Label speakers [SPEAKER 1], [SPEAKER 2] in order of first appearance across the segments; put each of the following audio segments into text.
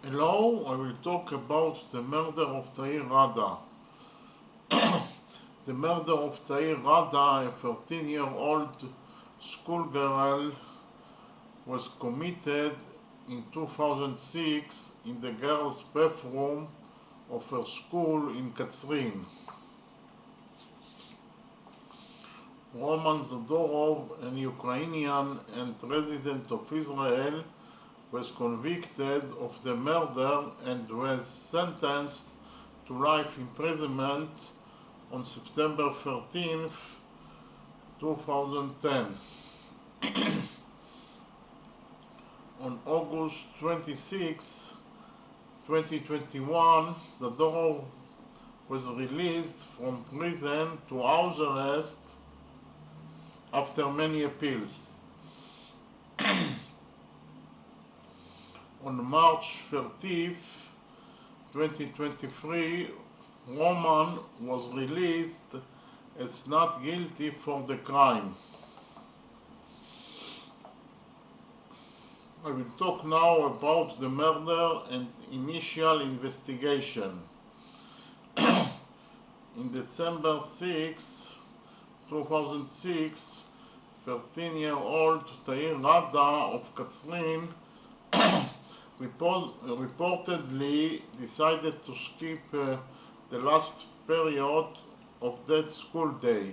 [SPEAKER 1] Hello, I will talk about the murder of Tair Rada. The murder of Tair Rada, a 13-year-old schoolgirl, was committed in 2006 in the girls' bathroom of her school in Katsrin. Roman Zadorov, an Ukrainian and resident of Israel, was convicted of the murder and was sentenced to life imprisonment on September 13th, 2010. On August 26, 2021, Zadorov was released from prison to house arrest after many appeals. On March 30th, 2023, Roman was released as not guilty for the crime. I will talk now about the murder and initial investigation. In December 6, 2006, 13-year-old Tair Rada of Katsrin reportedly decided to skip the last period of that school day.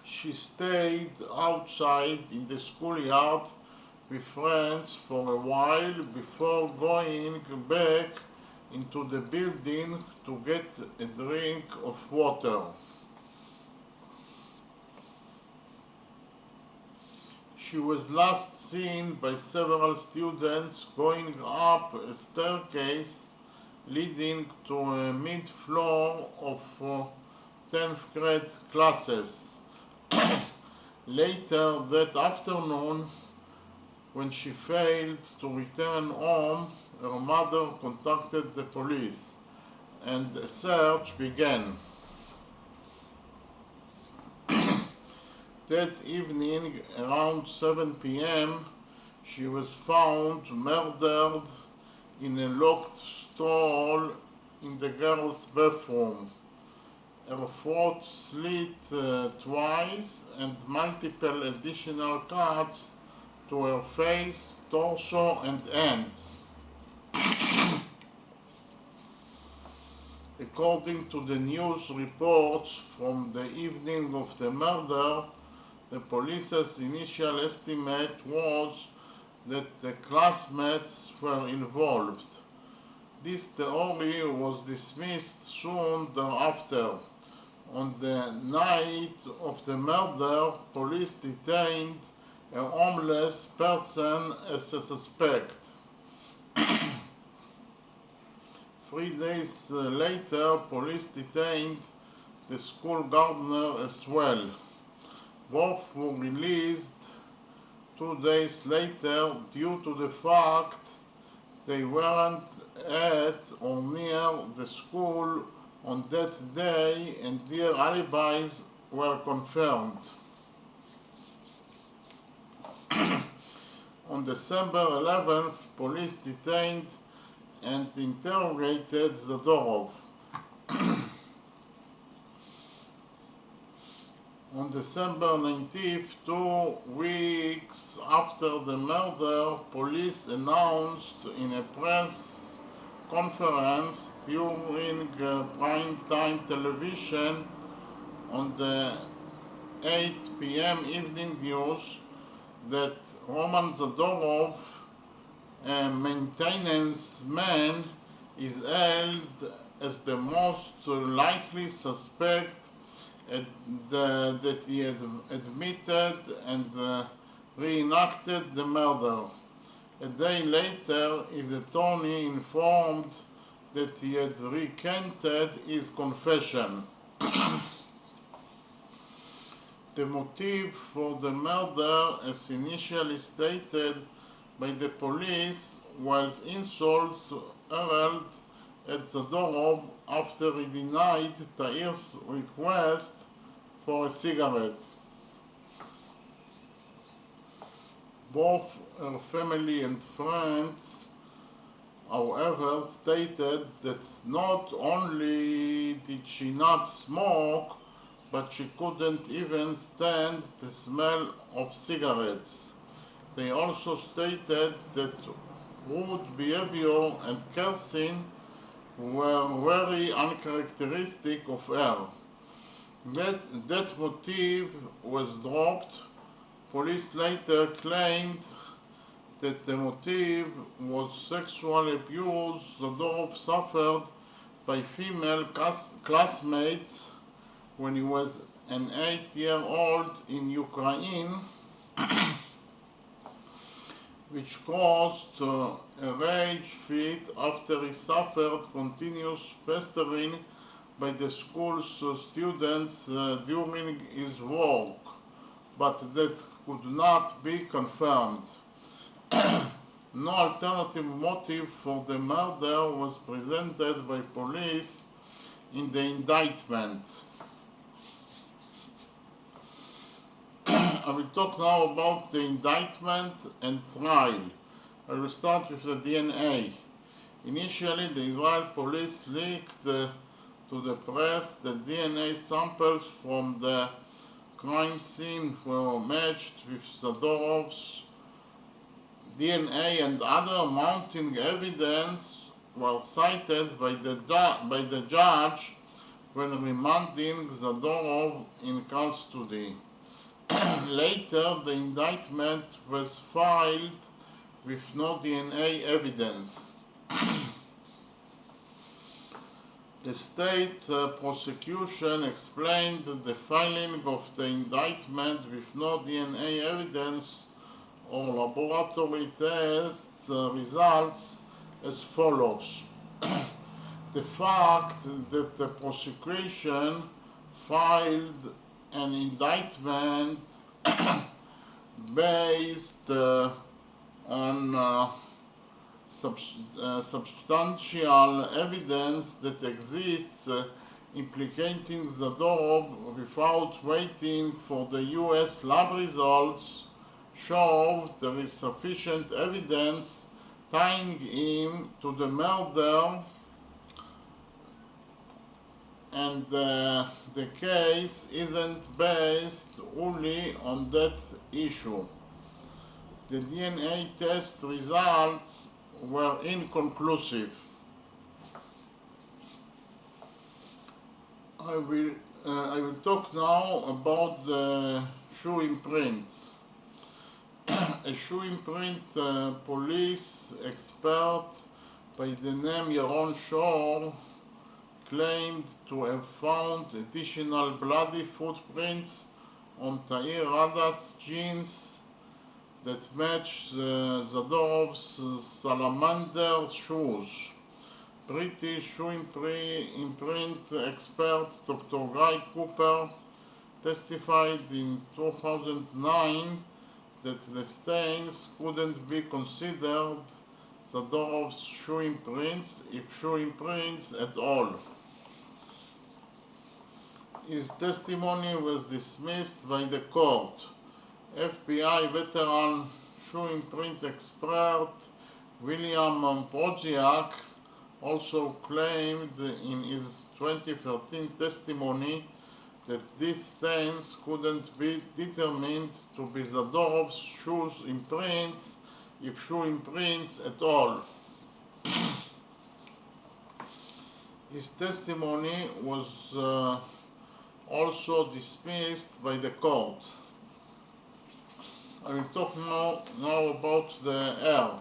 [SPEAKER 1] She stayed outside in the schoolyard with friends for a while before going back into the building to get a drink of water. She was last seen by several students going up a staircase leading to a mid-floor of 10th grade classes. Later that afternoon, when she failed to return home, her mother contacted the police and a search began. That evening, around 7 p.m., she was found murdered in a locked stall in the girls' bathroom. Her throat slit twice and multiple additional cuts to her face, torso, and hands. According to the news reports from the evening of the murder, the police's initial estimate was that the classmates were involved. This theory was dismissed soon thereafter. On the night of the murder, police detained a homeless person as a suspect. 3 days later, police detained the school gardener as well. Both were released 2 days later due to the fact they weren't at or near the school on that day and their alibis were confirmed. On December 11th, police detained and interrogated Zadorov. On December 19th, 2 weeks after the murder, police announced in a press conference during prime-time television on the 8 p.m. evening news that Roman Zadorov, a maintenance man, is held as the most likely suspect that he had admitted and reenacted the murder. A day later, his attorney informed that he had recanted his confession. The motive for the murder, as initially stated by the police, was insult hurled at Zadorov after he denied Tair's request for a cigarette. Both her family and friends, however, stated that not only did she not smoke, but she couldn't even stand the smell of cigarettes. They also stated that rude behavior and cursing were very uncharacteristic of her. That motive was dropped. Police later claimed that the motive was sexual abuse Zadorov suffered by female classmates when he was an 8-year-old in Ukraine, which caused a rage fit after he suffered continuous pestering by the school's students during his work, but that could not be confirmed. No alternative motive for the murder was presented by police in the indictment. I will talk now about the indictment and trial. I will start with the DNA. Initially, the Israel police leaked to the press that DNA samples from the crime scene were matched with Zadorov's DNA, and other mounting evidence were cited by the judge when remanding Zadorov in custody. Later, the indictment was filed with no DNA evidence. The state prosecution explained the filing of the indictment with no DNA evidence or laboratory tests results as follows. The fact that the prosecution filed an indictment based on substantial evidence that exists implicating Zadorov without waiting for the US lab results show there is sufficient evidence tying him to the murder, and the case isn't based only on that issue. The DNA test results were inconclusive. I will talk now about the shoe imprints. A shoe imprint police expert by the name Yaron Shor claimed to have found additional bloody footprints on Tair Rada's jeans that matched Zadorov's salamander shoes. British shoe imprint expert Dr. Guy Cooper testified in 2009 that the stains couldn't be considered Zadorov's shoe imprints, if shoe imprints at all. His testimony was dismissed by the court. FBI veteran shoe imprint expert William Proziak also claimed in his 2013 testimony that these stains couldn't be determined to be Zadorov's shoe imprints, if shoe imprints at all. His testimony was also dismissed by the court. I will talk now about the hair.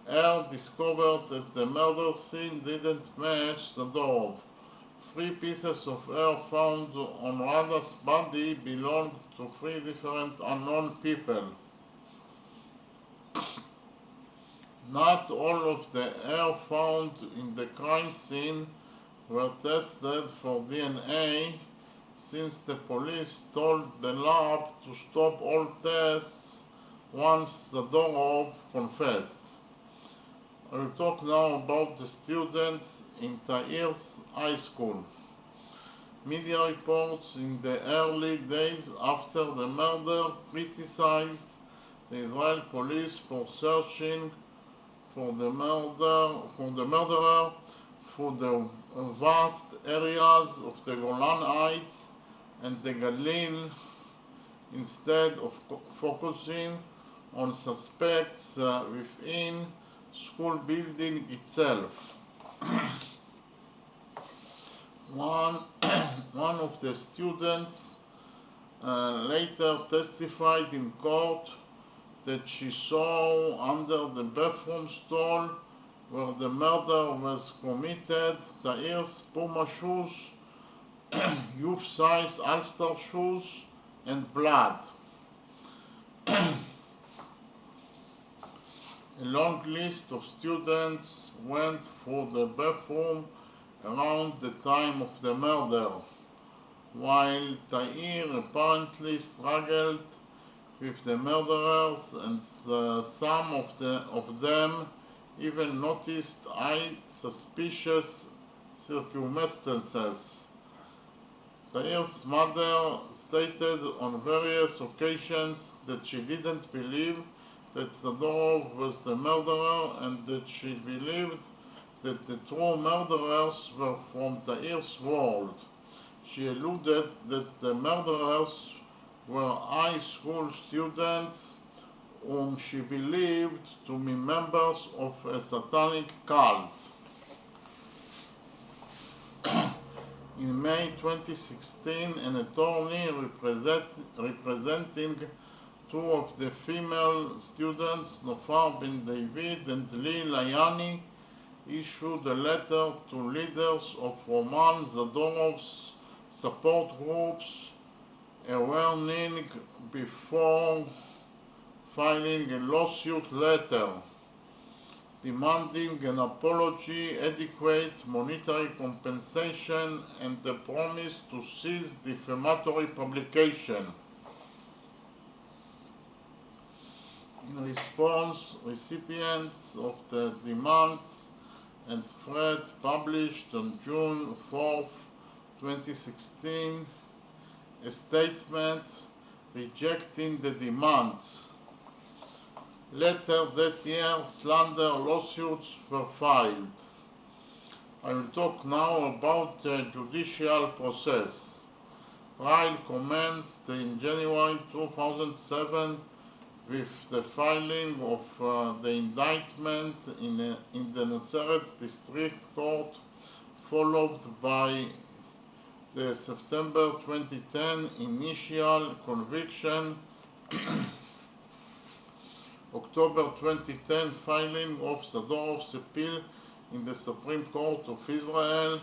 [SPEAKER 1] Hair discovered at the murder scene didn't match Zadorov. 3 pieces of hair found on Rada's body belonged to 3 different unknown people. Not all of the hair found in the crime scene were tested for DNA, since the police told the lab to stop all tests once Zadorov confessed. I will talk now about the students in Tair's high school. Media reports in the early days after the murder criticized the Israeli police for searching for the murderer through the vast areas of the Golan Heights and the Galil instead of focusing on suspects within school building itself. One of the students later testified in court that she saw under the bathroom stall where the murder was committed Tair's Puma shoes, youth-size Ulster shoes, and blood. A long list of students went through the bathroom around the time of the murder, while Tair apparently struggled with the murderers, and some of them even noticed suspicious circumstances. Tair's mother stated on various occasions that she didn't believe that Zadorov was the murderer and that she believed that the true murderers were from Tair's world. She alluded that the murderers were high school students whom she believed to be members of a satanic cult. In May 2016, an attorney representing two of the female students, Nofar Ben David and Lee Layani, issued a letter to leaders of Roman Zadorov's support groups, a warning before filing a lawsuit letter demanding an apology, adequate monetary compensation, and a promise to cease defamatory publication. In response, recipients of the demands and thread published on June 4, 2016, a statement rejecting the demands. Later that year, slander lawsuits were filed. I will talk now about the judicial process. Trial commenced in January 2007 with the filing of the indictment in the Nazaret District Court, followed by the September 2010 initial conviction, October 2010 filing of Zadorov's appeal in the Supreme Court of Israel,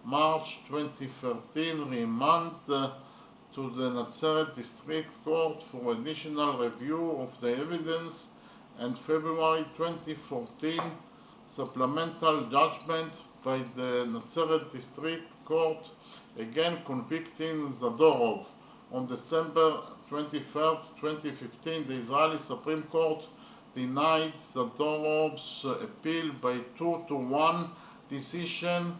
[SPEAKER 1] March 2013 remand to the Nazaret District Court for additional review of the evidence, and February 2014 supplemental judgment by the Nazaret District Court, again convicting Zadorov. On December 23, 2015, the Israeli Supreme Court denied Zadorov's appeal by 2-1 decision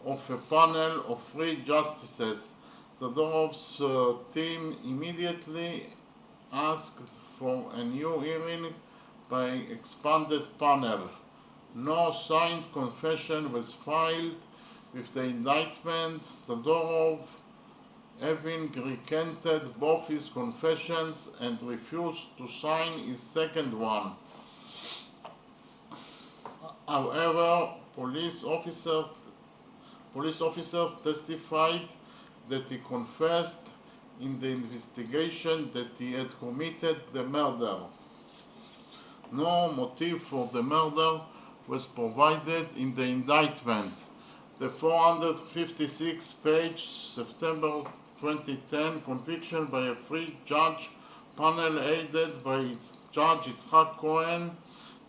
[SPEAKER 1] of a panel of 3 justices. Zadorov's team immediately asked for a new hearing by expanded panel. No signed confession was filed with the indictment, Zadorov having recanted both his confessions and refused to sign his second one. However, police officers testified that he confessed in the investigation that he had committed the murder. No motive for the murder was provided in the indictment. The 456-page September 2010 conviction by a 3-judge panel headed by Judge Yitzhak Cohen,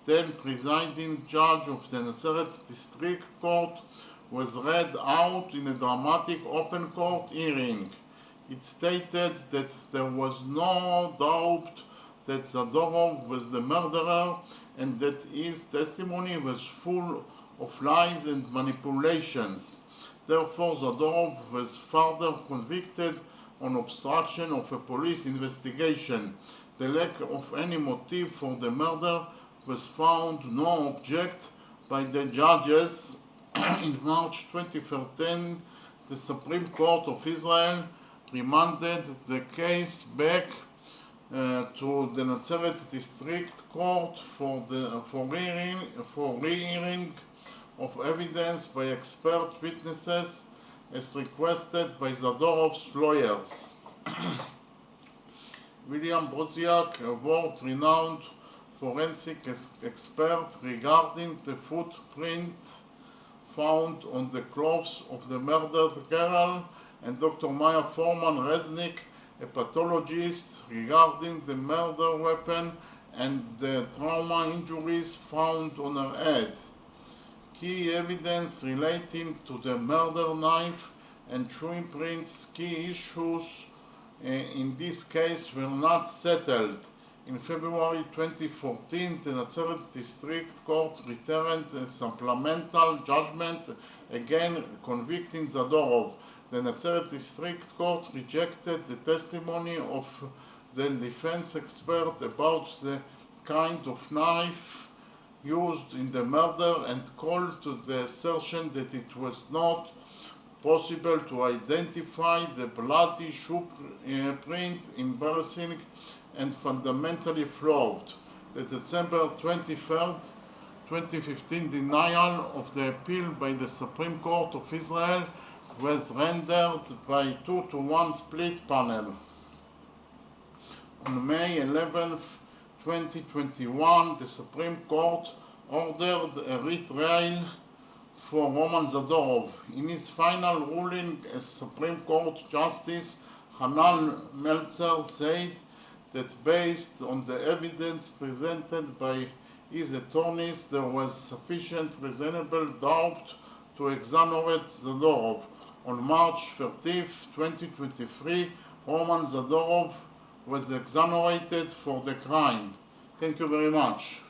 [SPEAKER 1] then presiding judge of the Nazaret District Court, was read out in a dramatic open court hearing. It stated that there was no doubt that Zadorov was the murderer and that his testimony was full of lies and manipulations. Therefore, Zadorov was further convicted on obstruction of a police investigation. the lack of any motive for the murder was found no object by the judges. In March 2013, the Supreme Court of Israel remanded the case back to the Nazareth District Court for re-hearing of evidence by expert witnesses as requested by Zadorov's lawyers. William Brodziak, a world-renowned forensic expert regarding the footprint found on the clothes of the murdered girl, and Dr. Maya Foreman-Resnick, a pathologist regarding the murder weapon and the trauma injuries found on her head. Key evidence relating to the murder knife and chewing prints, key issues in this case were not settled. In February 2014, the Nazareth District Court returned a supplemental judgment, again convicting Zadorov. The Nazareth District Court rejected the testimony of the defense expert about the kind of knife used in the murder and called to the assertion that it was not possible to identify the bloody shoe print embarrassing and fundamentally flawed. The December 23rd, 2015 denial of the appeal by the Supreme Court of Israel was rendered by 2-1 split panel. On May 11, 2021, the Supreme Court ordered a retrial for Roman Zadorov. In his final ruling, as Supreme Court Justice Hanan Meltzer said that based on the evidence presented by his attorneys, there was sufficient reasonable doubt to exonerate Zadorov. On March 30, 2023, Roman Zadorov was exonerated for the crime. Thank you very much.